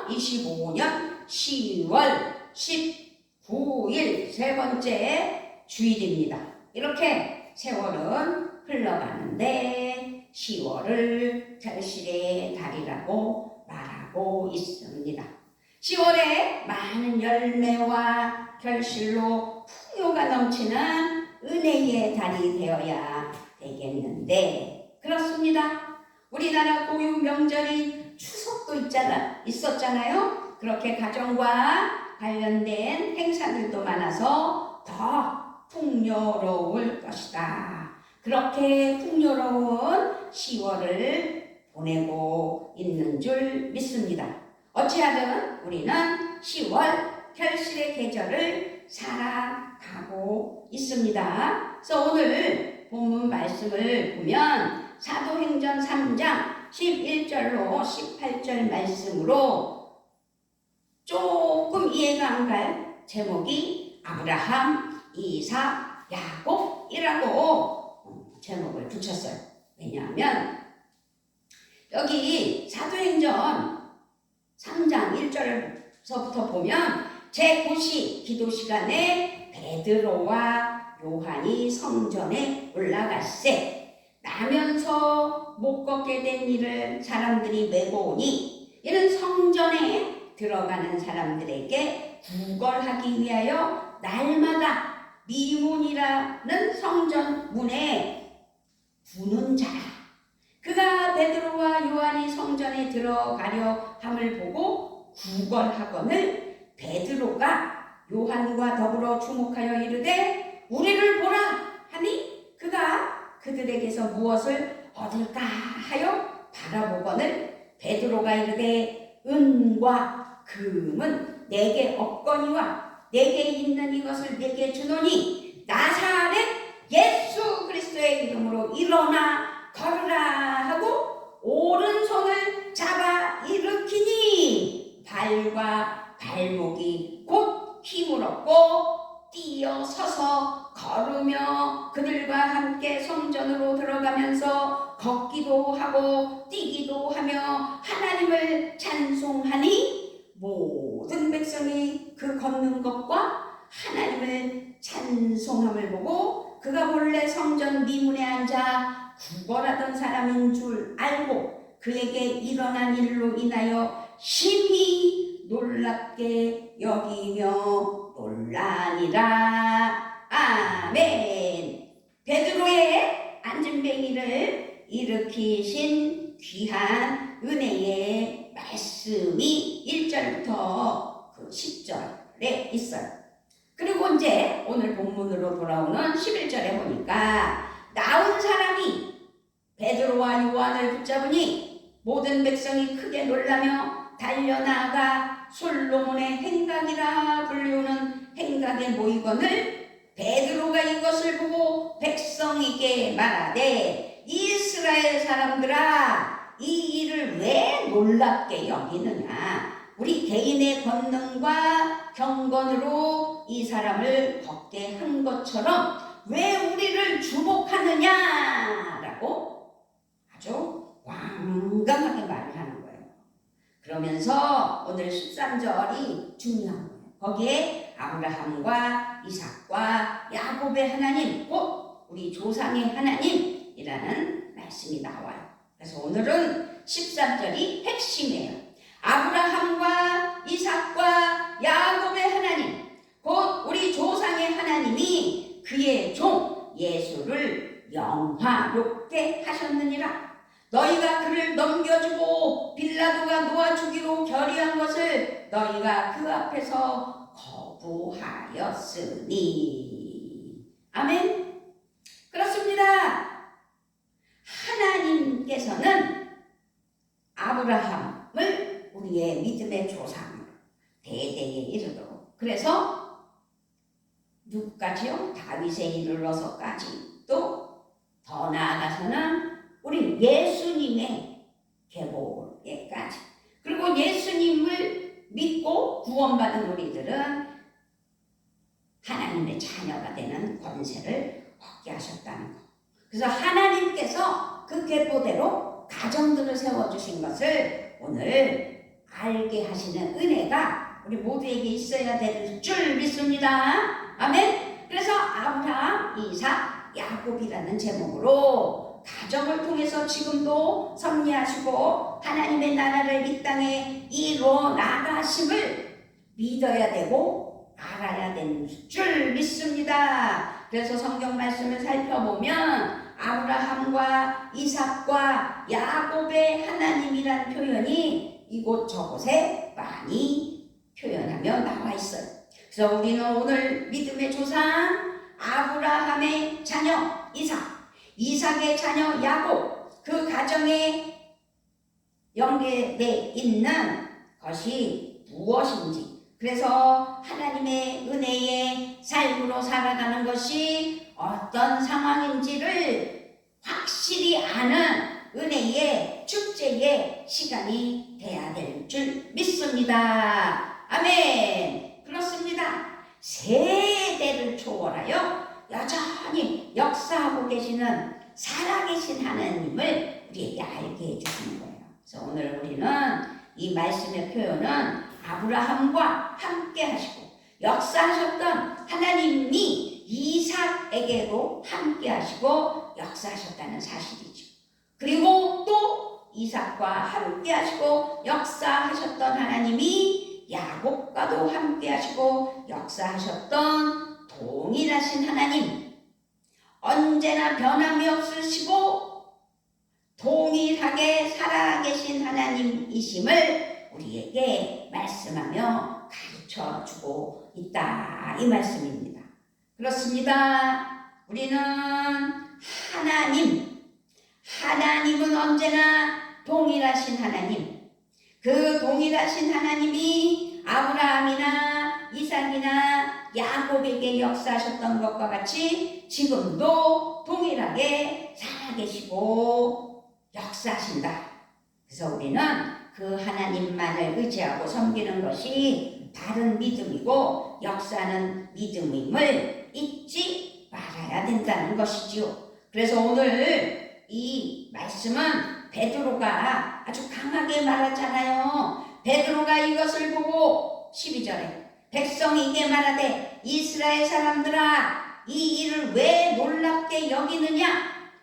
2025년 10월 19일 세 번째 주일입니다. 이렇게 세월은 흘러가는데 10월을 결실의 달이라고 말하고 있습니다. 10월에 많은 열매와 결실로 풍요가 넘치는 은혜의 달이 되어야 되겠는데, 그렇습니다. 우리나라 고유 명절이 추석도 있었잖아요. 그렇게 가정과 관련된 행사들도 많아서 더 풍요로울 것이다. 그렇게 풍요로운 10월을 보내고 있는 줄 믿습니다. 어찌하든 우리는 10월 결실의 계절을 살아가고 있습니다. 그래서 오늘 본문 말씀을 보면 사도행전 3장 11절로 18절 말씀으로 조금 이해가 안 갈 제목이 아브라함, 이삭, 야곱이라고 제목을 붙였어요. 왜냐하면 여기 사도행전 3장 1절서부터 보면 제9시 기도 시간에 베드로와 요한이 성전에 올라갔세. 나면서 못 걷게 된 이를 사람들이 메고 오니 이는 성전에 들어가는 사람들에게 구걸하기 위하여 날마다 미문이라는 성전 문에 두는 자라. 그가 베드로와 요한이 성전에 들어가려 함을 보고 구걸하거늘 베드로가 요한과 더불어 주목하여 이르되 우리를 보라 하니 그가 그들에게서 무엇을 얻을까 하여 바라보거늘 베드로가 이르되 은과 금은 내게 없거니와 내게 있는 이것을 내게 주노니 나사렛 예수 그리스도의 이름으로 일어나 걸으라 하고 오른손을 잡아 일으키니 발과 발목이 곧 힘을 얻고 뛰어서서 걸으며 그들과 함께 성전으로 들어가면서 걷기도 하고 뛰기도 하며 하나님을 찬송하니 모든 백성이 그 걷는 것과 하나님을 찬송함을 보고 그가 본래 성전 미문에 앉아 구걸하던 사람인 줄 알고 그에게 일어난 일로 인하여 심히 놀랍게 여기며 놀라니라. 아멘. 베드로의 안진뱅이를 일으키신 귀한 은혜의 말씀이 1절부터 그 10절에 있어요. 그리고 이제 오늘 본문으로 돌아오는 11절에 보니까 나온 사람이 베드로와 요한을 붙잡으니 모든 백성이 크게 놀라며 달려나가 솔로몬의 행각이라 불리우는 행각에 모이거늘 베드로가 이것을 보고 백성에게 말하되 이스라엘 사람들아 이 일을 왜 놀랍게 여기느냐. 우리 개인의 권능과 경건으로 이 사람을 걷게 한 것처럼 왜 우리를 주목하느냐라고 아주 완강하게 말을 하는 거예요. 그러면서 오늘 13절이 중요한 거예요. 거기에 아브라함과 이삭과 야곱의 하나님, 곧 우리 조상의 하나님이라는 말씀이 나와요. 그래서 오늘은 13절이 핵심이에요. 아브라함과 이삭과 야곱의 하나님, 곧 우리 조상의 하나님이 그의 종 예수를 영화롭게 하셨느니라. 너희가 그를 넘겨주고 빌라도가 놓아주기로 결의한 것을 너희가 그 앞에서 거부하였으니. 아멘. 그렇습니다. 하나님께서는 아브라함을 우리의 믿음의 조상으로 대대에 이르도록, 그래서 누구까지요? 다윗에 이르러서까지, 또 더 나아가서는 우리 예수님의 계보에까지, 그리고 예수님을 믿고 구원받은 우리들은 하나님의 자녀가 되는 권세를 얻게 하셨다는 것. 그래서 하나님께서 그 계보대로 가정들을 세워주신 것을 오늘 알게 하시는 은혜가 우리 모두에게 있어야 될 줄 믿습니다. 아멘. 그래서 아브라함, 이삭, 야곱이라는 제목으로 가정을 통해서 지금도 섭리하시고 하나님의 나라를 이 땅에 이루어 나가심을 믿어야 되고 알아야 되는 줄 믿습니다. 그래서 성경 말씀을 살펴보면 아브라함과 이삭과 야곱의 하나님이란 표현이 이곳저곳에 많이 표현하며 나와 있어요. 그래서 우리는 오늘 믿음의 조상 아브라함의 자녀 이삭, 이삭의 자녀 야곱, 그 가정에 연계되어 있는 것이 무엇인지, 그래서 하나님의 은혜의 삶으로 살아가는 것이 어떤 상황인지를 확실히 아는 은혜의 축제의 시간이 돼야 될 줄 믿습니다. 아멘. 그렇습니다. 세대를 초월하여 여전히 역사하고 계시는 살아계신 하나님을 우리에게 알게 해주시는 거예요. 그래서 오늘 우리는 이 말씀의 표현은 아브라함과 함께 하시고 역사하셨던 하나님이 이삭에게도 함께 하시고 역사하셨다는 사실이죠. 그리고 또 이삭과 함께 하시고 역사하셨던 하나님이 야곱과도 함께 하시고 역사하셨던 동일하신 하나님, 언제나 변함이 없으시고 동일하게 살아계신 하나님이심을 우리에게 말씀하며 가르쳐주고 있다, 이 말씀입니다. 그렇습니다. 우리는 하나님은 언제나 동일하신 하나님, 그 동일하신 하나님이 아브라함이나 이삭이나 야곱에게 역사하셨던 것과 같이 지금도 동일하게 살아계시고 역사하신다. 그래서 우리는 그 하나님만을 의지하고 섬기는 것이 바른 믿음이고 역사하는 믿음임을 잊지 말아야 된다는 것이지요. 그래서 오늘 이 말씀은 베드로가 아주 강하게 말하잖아요. 베드로가 이것을 보고 12절에 백성에게 말하되 이스라엘 사람들아, 이 일을 왜 놀랍게 여기느냐?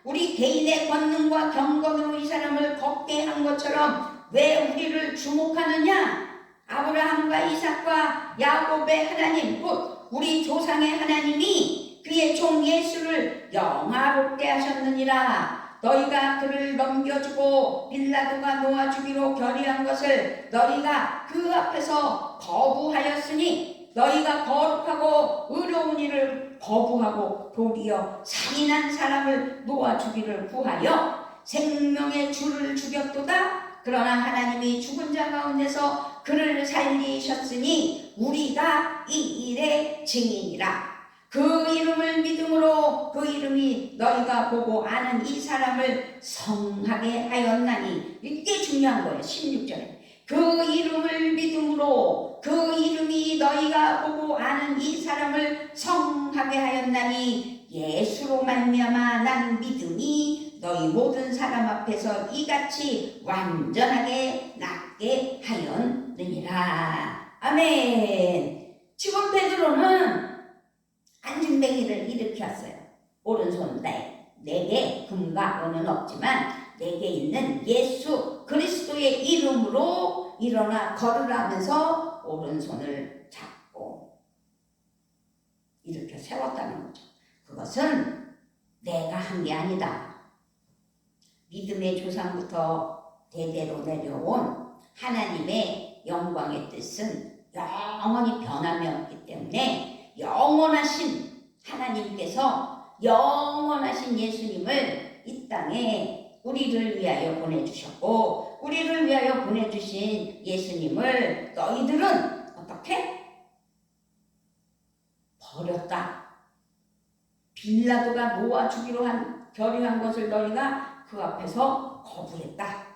우리 개인의 권능과 경건으로 이 사람을 걷게 한 것처럼 왜 우리를 주목하느냐? 아브라함과 이삭과 야곱의 하나님, 곧 우리 조상의 하나님이 그의 종 예수를 영화롭게 하셨느니라. 너희가 그를 넘겨주고 빌라도가 놓아주기로 결의한 것을 너희가 그 앞에서 거부하였으니 너희가 거룩하고 의로운 일을 거부하고 도리어 살인한 사람을 놓아주기를 구하여 생명의 주를 죽였도다. 그러나 하나님이 죽은 자 가운데서 그를 살리셨으니 우리가 이 일의 증인이라. 그 이름을 믿음으로 그 이름이 너희가 보고 아는 이 사람을 성하게 하였나니. 이게 중요한 거예요. 16절에 그 이름을 믿음으로 그 이름이 너희가 보고 아는 이 사람을 성하게 하였나니 예수로 말미암아 난 믿음이 너희 모든 사람 앞에서 이같이 완전하게 낫게 하였느니라. 아멘. 지금 베드로는 안진뱅이를 일으켰어요. 오른손 내게 금과 은은 없지만 내게 있는 예수 그리스도의 이름으로 일어나 걸으라면서 오른손을 잡고 일으켜 세웠다는 거죠. 그것은 내가 한 게 아니다. 믿음의 조상부터 대대로 내려온 하나님의 영광의 뜻은 영원히 변함이 없기 때문에 영원하신 하나님께서 영원하신 예수님을 이 땅에 우리를 위하여 보내주셨고, 우리를 위하여 보내주신 예수님을 너희들은 어떻게? 버렸다. 빌라도가 놓아주기로 결의한 것을 너희가 그 앞에서 거부했다.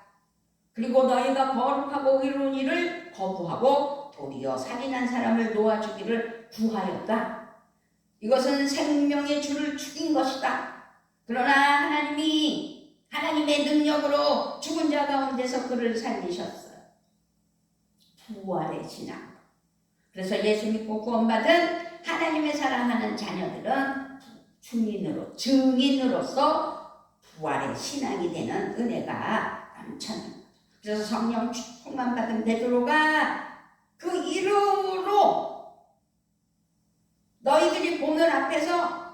그리고 너희가 거룩하고 의로운 일을 거부하고 도리어 살인한 사람을 놓아주기를 구하였다. 이것은 생명의 주를 죽인 것이다. 그러나 하나님이 하나님의 능력으로 죽은 자 가운데서 그를 살리셨어요. 부활의 신앙. 그래서 예수 믿고 구원받은 하나님의 사랑하는 자녀들은 증인으로서 부활의 신앙이 되는 은혜가 넘쳐는 거죠. 그래서 성령 충만 받은 베드로가 그 이름으로 너희들이 보는 앞에서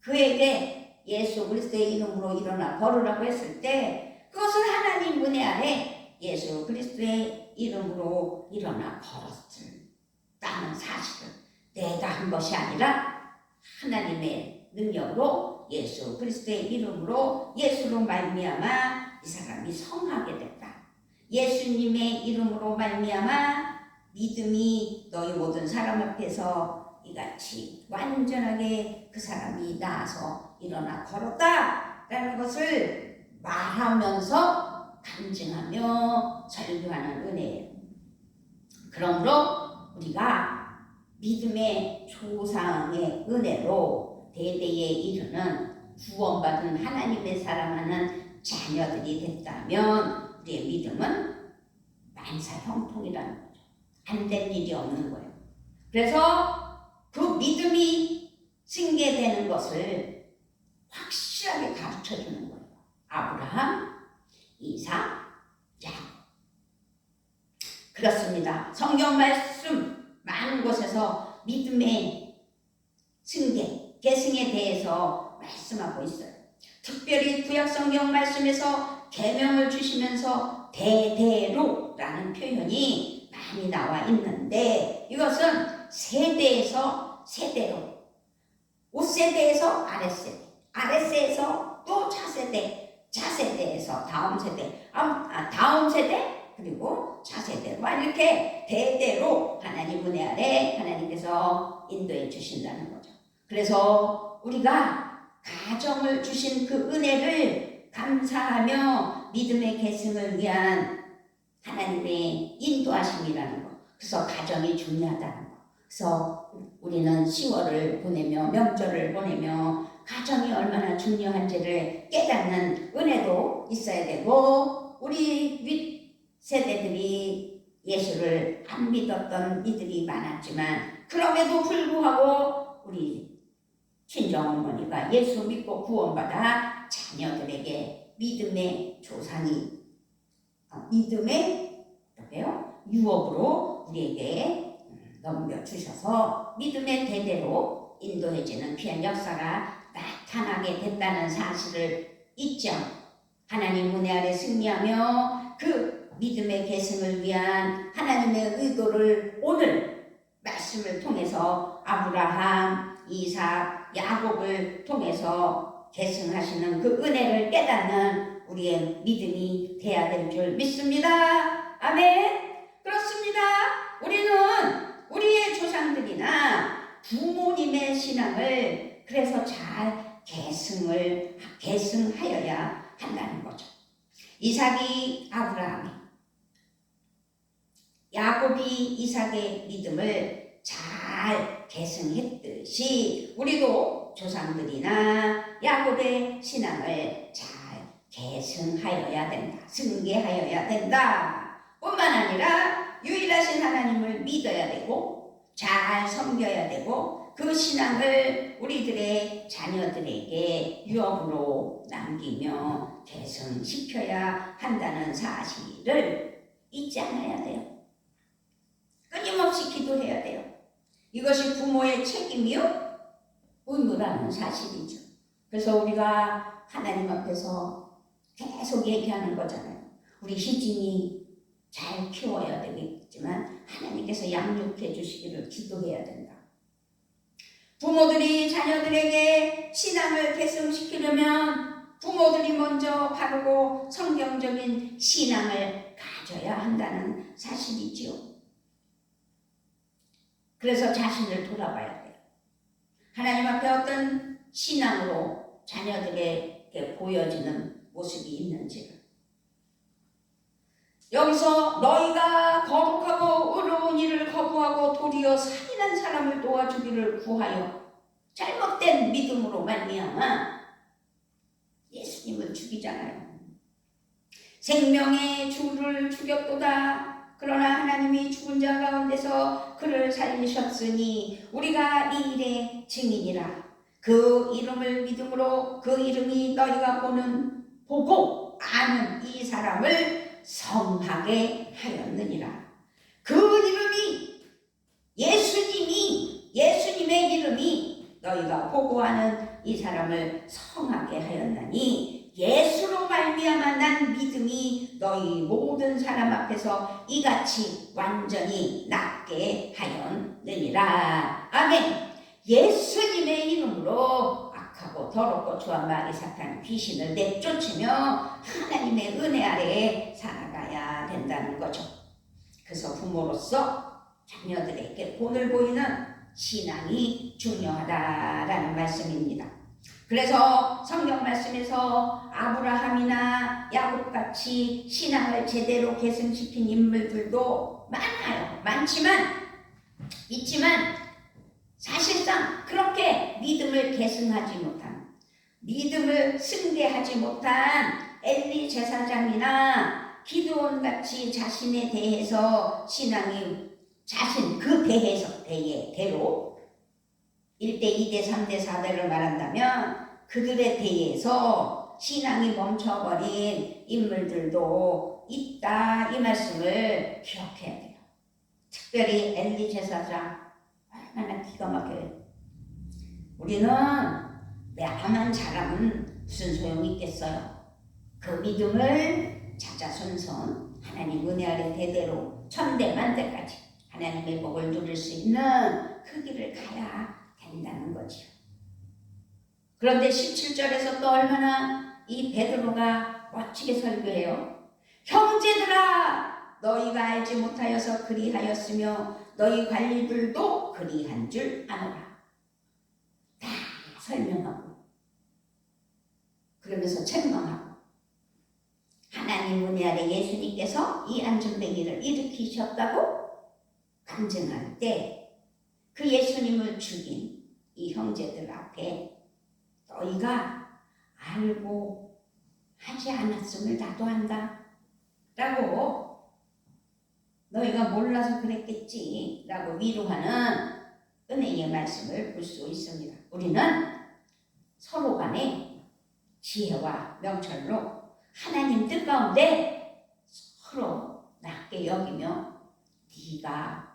그에게 예수 그리스도의 이름으로 일어나 걸으라고 했을 때 그것은 하나님 은혜 아래 예수 그리스도의 이름으로 일어나 걸었다는 사실을 내가 한 것이 아니라 하나님의 능력으로 예수 그리스도의 이름으로 예수로 말미암아 이 사람이 성하게 됐다. 예수님의 이름으로 말미암아 믿음이 너희 모든 사람 앞에서 이같이 완전하게 그 사람이 나아서 일어나 걸었다라는 것을 말하면서 간증하며 설교하는 은혜예요. 그러므로 우리가 믿음의 조상의 은혜로 대대에 이르는 구원받은 하나님의 사랑하는 자녀들이 됐다면 우리의 믿음은 만사 형통이라는 거죠. 안 될 일이 없는 거예요. 그래서 그 믿음이 승계되는 것을 확실하게 가르쳐 주는 거예요. 아브라함, 이삭, 야곱. 그렇습니다. 성경 말씀 많은 곳에서 믿음의 승계, 계승에 대해서 말씀하고 있어요. 특별히 구약 성경 말씀에서 계명을 주시면서 대대로라는 표현이 많이 나와 있는데 이것은 세대에서 세대로 5세대에서 아랫세대, 아랫세대에서 또 차세대, 차세대에서 다음 세대, 다음 세대 그리고 차세대로 이렇게 대대로 하나님 은혜 아래 하나님께서 인도해 주신다는 거죠. 그래서 우리가 가정을 주신 그 은혜를 감사하며 믿음의 계승을 위한 하나님의 인도하심이라는 것. 그래서 가정이 중요하다는 것. 그래서 우리는 10월을 보내며 명절을 보내며 가정이 얼마나 중요한지를 깨닫는 은혜도 있어야 되고 우리 윗세대들이 예수를 안 믿었던 이들이 많았지만 그럼에도 불구하고 우리 친정어머니가 예수 믿고 구원받아 자녀들에게 믿음의 조상이 믿음의 유업으로 우리에게 넘겨주셔서 믿음의 대대로 인도해지는 귀한 역사가 나타나게 됐다는 사실을 잊지 않고 하나님 은혜 아래 승리하며 그 믿음의 계승을 위한 하나님의 의도를 오늘 말씀을 통해서 아브라함, 이삭, 야곱을 통해서 계승하시는 그 은혜를 깨닫는 우리의 믿음이 돼야 될 줄 믿습니다. 아멘. 그렇습니다. 우리는 우리의 조상들이나 부모님의 신앙을 그래서 잘 계승하여야 한다는 거죠. 이삭이 아브라함이, 야곱이 이삭의 믿음을 잘 계승했듯이 우리도 조상들이나 야곱의 신앙을 잘 계승하여야 된다. 승계하여야 된다. 뿐만 아니라 유일하신 하나님을 믿어야 되고 잘 섬겨야 되고 그 신앙을 우리들의 자녀들에게 유업으로 남기며 계승시켜야 한다는 사실을 잊지 않아야 돼요. 끊임없이 기도해야 돼요. 이것이 부모의 책임이요 의무라는 사실이죠. 그래서 우리가 하나님 앞에서 계속 얘기하는 거잖아요. 우리 희진이 잘 키워야 되겠지만 하나님께서 양육해 주시기를 기도해야 된다. 부모들이 자녀들에게 신앙을 계승시키려면 부모들이 먼저 바르고 성경적인 신앙을 가져야 한다는 사실이지요. 그래서 자신을 돌아봐야 돼요. 하나님 앞에 어떤 신앙으로 자녀들에게 보여지는 모습이 있는지를. 여기서 너희가 거룩하고 의로운 일을 거부하고 도리어 살인한 사람을 도와주기를 구하여 잘못된 믿음으로 말미암아 예수님을 죽이잖아요. 생명의 주를 죽였도다. 그러나 하나님이 죽은 자 가운데서 그를 살리셨으니 우리가 이 일의 증인이라. 그 이름을 믿음으로 그 이름이 너희가 보고 아는 이 사람을 성하게 하였느니라. 그 이름이 예수님의 이름이 너희가 보고 아는 이 사람을 성하게 하였나니 예수로 말미암아 난 믿음이 너희 모든 사람 앞에서 이같이 완전히 낫게 하였느니라. 아멘. 예수님의 이름으로 악하고 더럽고 주한 마귀 사탄 귀신을 내쫓으며 하나님의 은혜 아래에 살아가야 된다는 거죠. 그래서 부모로서 자녀들에게 본을 보이는 신앙이 중요하다라는 말씀입니다. 그래서 성경 말씀에서 아브라함이나 야곱같이 신앙을 제대로 계승시킨 인물들도 있지만 사실상 그렇게 믿음을 계승하지 못한, 믿음을 승계하지 못한 엘리 제사장이나 기드온같이 자신에 대해서 신앙이 그 대로 1대, 2대, 3대, 4대를 말한다면 그들에 대해서 신앙이 멈춰버린 인물들도 있다, 이 말씀을 기억해야 돼요. 특별히 엘리 제사장 얼마나 기가 막혀요. 우리는 나만 잘하면 무슨 소용이 있겠어요. 그 믿음을 자자손손 하나님 은혜 아래 대대로 천대 만대까지 하나님의 복을 누릴 수 있는 그 길을 가야 된다는 거죠. 그런데 17절에서 또 얼마나 이 베드로가 멋지게 설교해요. 형제들아, 너희가 알지 못하여서 그리하였으며 너희 관리들도 그리한 줄 아노라. 다 설명하고 그러면서 책망하고 하나님 은혜 아래 예수님께서 이 안전뱅이를 일으키셨다고 간증할 때 그 예수님을 죽인 이 형제들 앞에 너희가 알고 하지 않았음을 나도 안다 라고, 너희가 몰라서 그랬겠지 라고 위로하는 은혜의 말씀을 볼 수 있습니다. 우리는 서로 간에 지혜와 명철로 하나님 뜻 가운데 서로 낮게 여기며 네가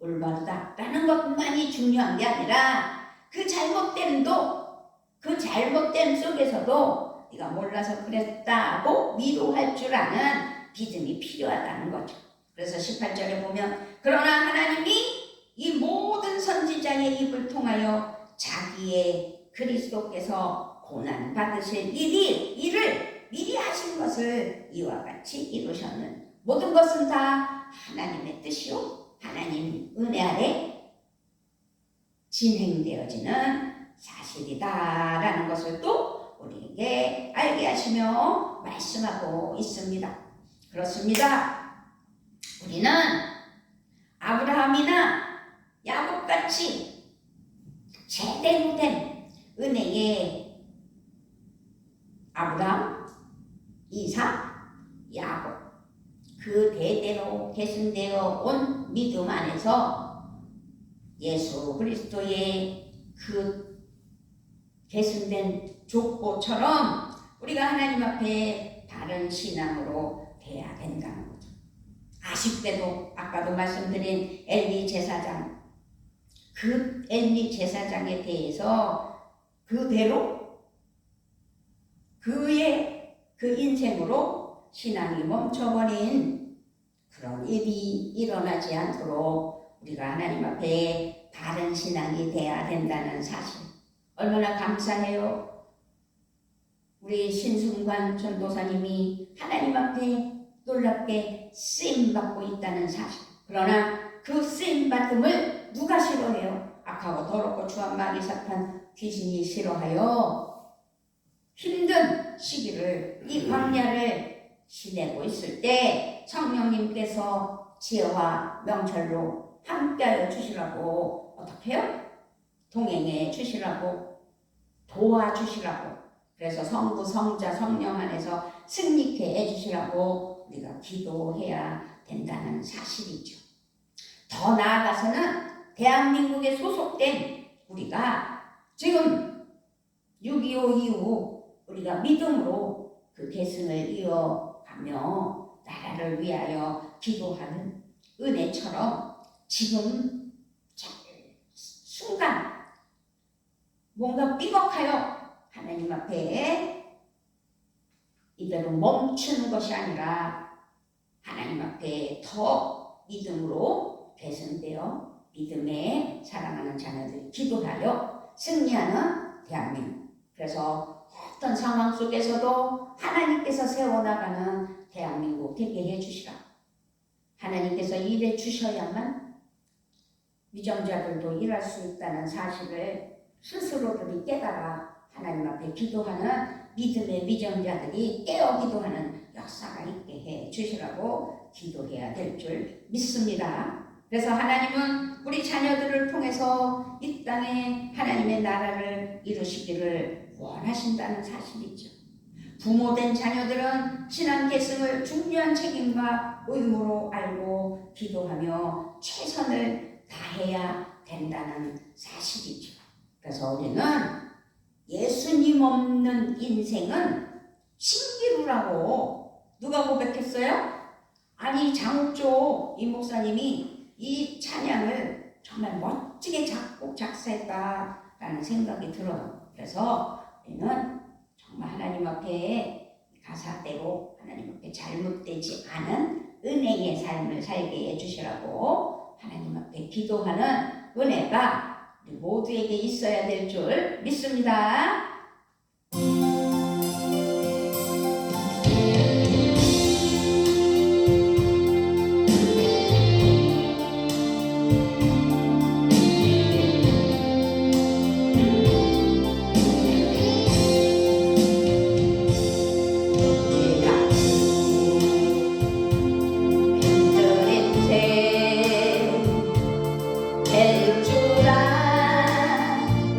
올바르다 라는 것만이 중요한 게 아니라 그 잘못됨 속에서도 네가 몰라서 그랬다고 위로할 줄 아는 믿음이 필요하다는 거죠. 그래서 18절에 보면 그러나 하나님이 이 모든 선지자의 입을 통하여 자기의 그리스도께서 고난 받으실 일을 미리 하신 것을 이와 같이 이루셨는, 모든 것은 다 하나님의 뜻이요 하나님 은혜 아래 진행되어지는 사실이다라는 것을 또 우리에게 알게 하시며 말씀하고 있습니다. 그렇습니다. 우리는 아브라함이나 야곱같이 제대로 된 은혜의 아브라함, 이삭, 야곱, 그 대대로 계승되어 온 믿음 안에서 예수 그리스도의 그 계승된 족보처럼 우리가 하나님 앞에 바른 신앙으로 돼야 된다는 거죠. 아쉽게도 아까도 말씀드린 엘리 제사장, 그 엘리 제사장에 대해서 그대로 그의 그 인생으로 신앙이 멈춰버린 그런 일이 일어나지 않도록 우리가 하나님 앞에 바른 신앙이 돼야 된다는 사실, 얼마나 감사해요. 우리 신승관 전도사님이 하나님 앞에 놀랍게 쓰임받고 있다는 사실. 그러나 그 쓰임받음을 누가 싫어해요? 악하고 더럽고 추한 마귀 사탄 귀신이 싫어하여 힘든 시기를, 이 광야를 지내고 있을 때 성령님께서 지혜와 명철로 함께하여 주시라고, 어떻게 해요? 동행해 주시라고, 도와주시라고, 그래서 성부, 성자, 성령 안에서 승리케 해주시라고 우리가 기도해야 된다는 사실이죠. 더 나아가서는 대한민국에 소속된 우리가 지금 6.25 이후 우리가 믿음으로 그 계승을 이어가며 나라를 위하여 기도하는 은혜처럼 지금 순간 뭔가 삐걱하여 하나님 앞에 이대로 멈추는 것이 아니라 하나님 앞에 더 믿음으로 계승되어 믿음에 사랑하는 자녀들이 기도하여 승리하는 대한민국. 그래서 어떤 상황 속에서도 하나님께서 세워나가는 대한민국 되게 해주시라. 하나님께서 일해 주셔야만 위정자들도 일할 수 있다는 사실을 스스로들이 깨달아 하나님 앞에 기도하는 믿음의 위정자들이 깨어 기도하는 역사가 있게 해 주시라고 기도해야 될 줄 믿습니다. 그래서 하나님은 우리 자녀들을 통해서 이 땅에 하나님의 나라를 이루시기를 원하신다는 사실이죠. 부모된 자녀들은 신앙 계승을 중요한 책임과 의무로 알고 기도하며 최선을 다해야 된다는 사실이죠. 그래서 우리는 예수님 없는 인생은 신기루라고 누가 고백했어요? 아니 장욱조 이 목사님이 이 찬양을 정말 멋지게 작곡 작사했다라는 생각이 들어요. 그래서 우리는 정말 하나님 앞에 가사대로 하나님 앞에 잘못되지 않은 은혜의 삶을 살게 해주시라고 하나님 앞에 기도하는 은혜가 우리 모두에게 있어야 될 줄 믿습니다. 될 줄 알고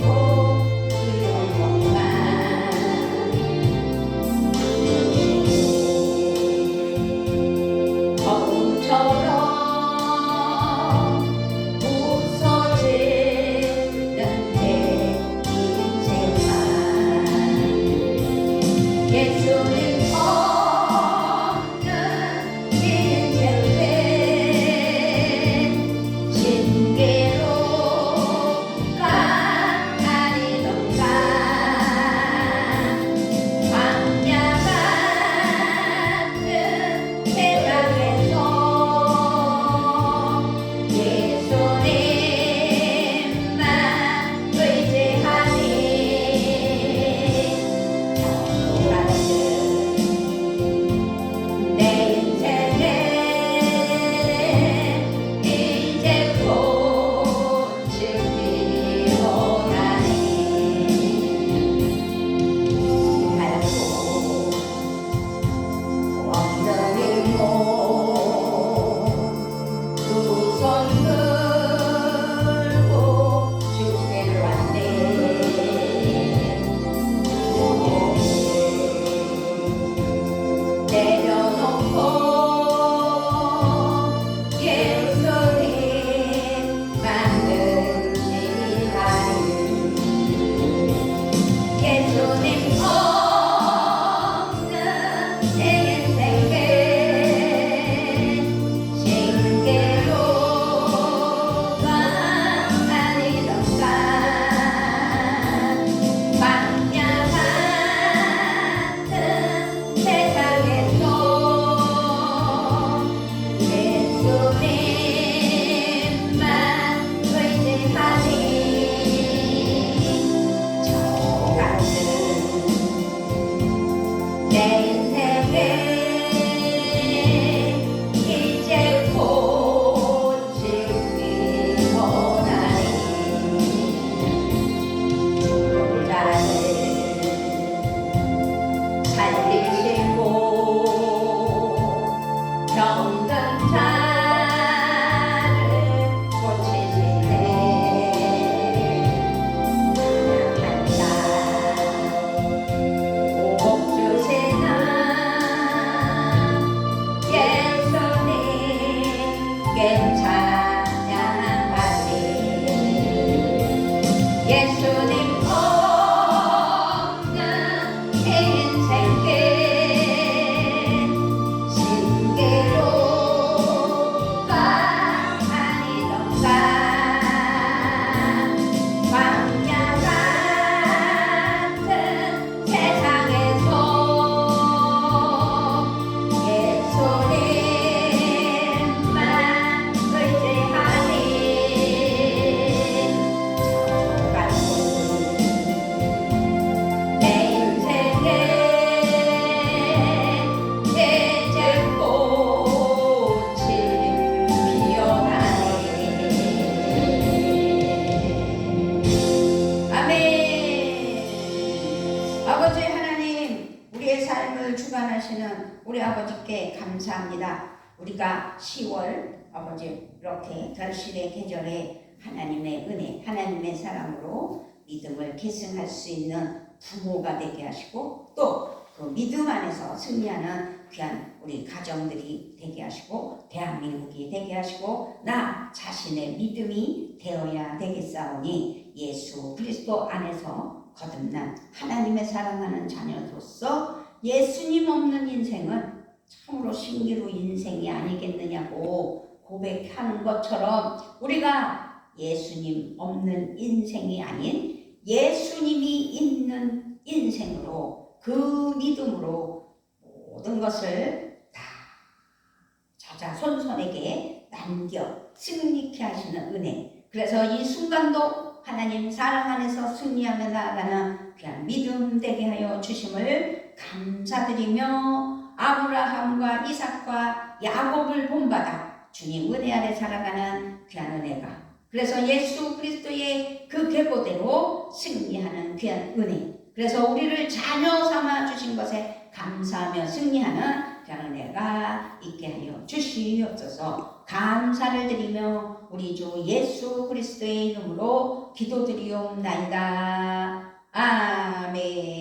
감사합니다. 우리가 10월 아버지 이렇게 결실의 계절에 하나님의 은혜, 하나님의 사랑으로 믿음을 계승할 수 있는 부모가 되게 하시고 또 그 믿음 안에서 승리하는 귀한 우리 가정들이 되게 하시고 대한민국이 되게 하시고 나 자신의 믿음이 되어야 되겠사오니 예수 그리스도 안에서 거듭난 하나님의 사랑하는 자녀로서 예수님 없는 인생은 참으로 신기루 인생이 아니겠느냐고 고백하는 것처럼 우리가 예수님 없는 인생이 아닌 예수님이 있는 인생으로 그 믿음으로 모든 것을 다 자자손손에게 남겨 승리케 하시는 은혜. 그래서 이 순간도 하나님 사랑 안에서 승리하며 나아가는 귀한 믿음 되게 하여 주심을 감사드리며 아브라함과 이삭과 야곱을 본받아 주님 은혜 아래 살아가는 귀한 은혜가 그래서 예수 그리스도의 그 계보대로 승리하는 귀한 은혜 그래서 우리를 자녀 삼아 주신 것에 감사하며 승리하는 귀한 은혜가 있게 하여 주시옵소서. 감사를 드리며 우리 주 예수 그리스도의 이름으로 기도드리옵나이다. 아멘.